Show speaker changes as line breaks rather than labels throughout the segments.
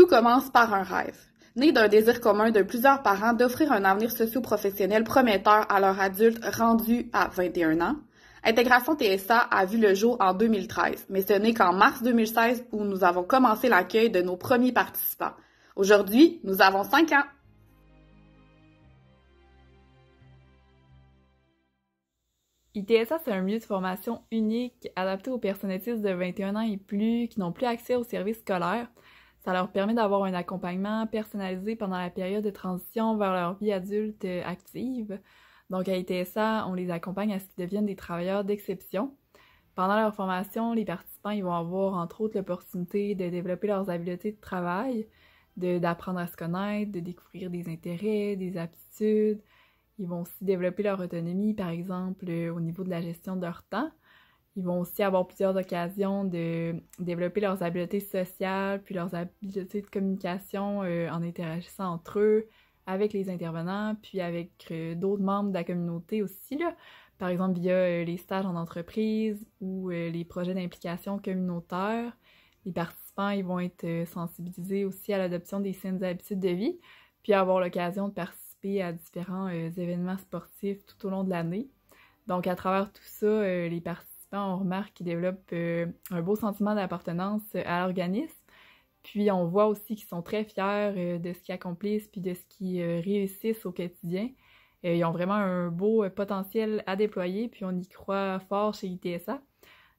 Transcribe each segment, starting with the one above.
commence par un rêve, né d'un désir commun de plusieurs parents d'offrir un avenir socio-professionnel prometteur à leur adulte rendu à 21 ans. Intégration TSA a vu le jour en 2013, mais ce n'est qu'en mars 2016 où nous avons commencé l'accueil de nos premiers participants. Aujourd'hui, nous avons 5 ans.
ITSA, c'est un milieu de formation unique, adapté aux personnes autistes de 21 ans et plus qui n'ont plus accès aux services scolaires. Ça leur permet d'avoir un accompagnement personnalisé pendant la période de transition vers leur vie adulte active. Donc à ITSA, on les accompagne à ce qu'ils deviennent des travailleurs d'exception. Pendant leur formation, les participants ils vont avoir entre autres l'opportunité de développer leurs habiletés de travail, d'apprendre à se connaître, de découvrir des intérêts, des aptitudes. Ils vont aussi développer leur autonomie, par exemple, au niveau de la gestion de leur temps. Ils vont aussi avoir plusieurs occasions de développer leurs habiletés sociales, puis leurs habiletés de communication en interagissant entre eux, avec les intervenants, puis avec d'autres membres de la communauté aussi, là. Par exemple, via les stages en entreprise ou les projets d'implication communautaire. Les participants ils vont être sensibilisés aussi à l'adoption des saines habitudes de vie, puis avoir l'occasion de participer à différents événements sportifs tout au long de l'année. Donc, à travers tout ça, les participants, on remarque qu'ils développent un beau sentiment d'appartenance à l'organisme. Puis, on voit aussi qu'ils sont très fiers de ce qu'ils accomplissent puis de ce qu'ils réussissent au quotidien. Ils ont vraiment un beau potentiel à déployer, puis on y croit fort chez ITSA.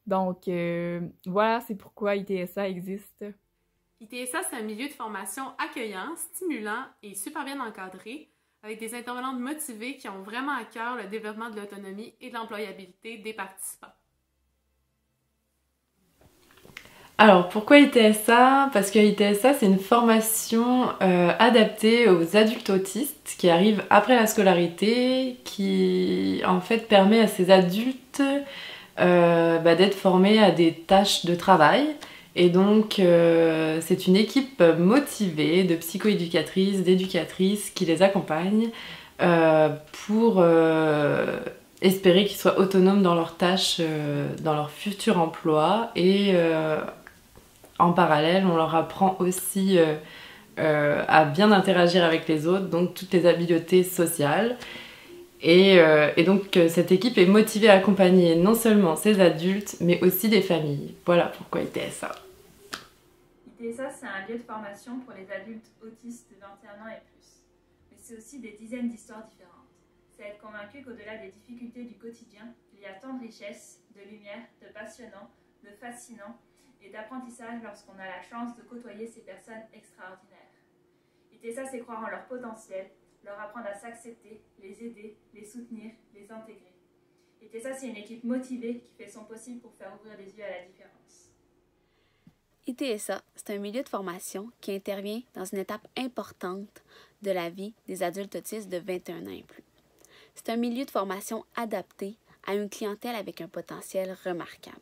Donc, voilà, c'est pourquoi ITSA existe.
ITSA, c'est un milieu de formation accueillant, stimulant et super bien encadré, avec des intervenantes motivées qui ont vraiment à cœur le développement de l'autonomie et de l'employabilité des participants.
Alors, pourquoi ITSA? Parce que ITSA, c'est une formation adaptée aux adultes autistes qui arrivent après la scolarité, qui en fait permet à ces adultes d'être formés à des tâches de travail. Et donc, c'est une équipe motivée de psychoéducatrices, d'éducatrices qui les accompagnent pour espérer qu'ils soient autonomes dans leurs tâches, dans leur futur emploi. Et en parallèle, on leur apprend aussi à bien interagir avec les autres, donc toutes les habiletés sociales. Et donc, cette équipe est motivée à accompagner non seulement ces adultes, mais aussi des familles. Voilà pourquoi ITSA.
ITSA, c'est un lieu de formation pour les adultes autistes de 21 ans et plus. Mais c'est aussi des dizaines d'histoires différentes. C'est être convaincu qu'au-delà des difficultés du quotidien, il y a tant de richesses, de lumière, de passionnant, de fascinant et d'apprentissage lorsqu'on a la chance de côtoyer ces personnes extraordinaires. ITSA, c'est croire en leur potentiel, leur apprendre à s'accepter, les aider, les soutenir, les intégrer. ITSA, c'est une équipe motivée qui fait son possible pour faire ouvrir les yeux à la différence.
ITSA, c'est un milieu de formation qui intervient dans une étape importante de la vie des adultes autistes de 21 ans et plus. C'est un milieu de formation adapté à une clientèle avec un potentiel remarquable.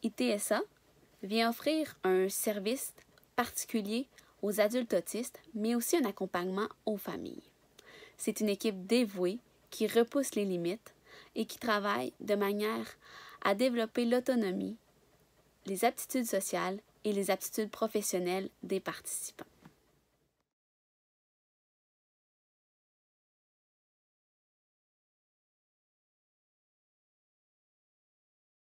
ITSA vient offrir un service particulier aux adultes autistes, mais aussi un accompagnement aux familles. C'est une équipe dévouée qui repousse les limites et qui travaille de manière à développer l'autonomie, les aptitudes sociales et les aptitudes professionnelles des participants.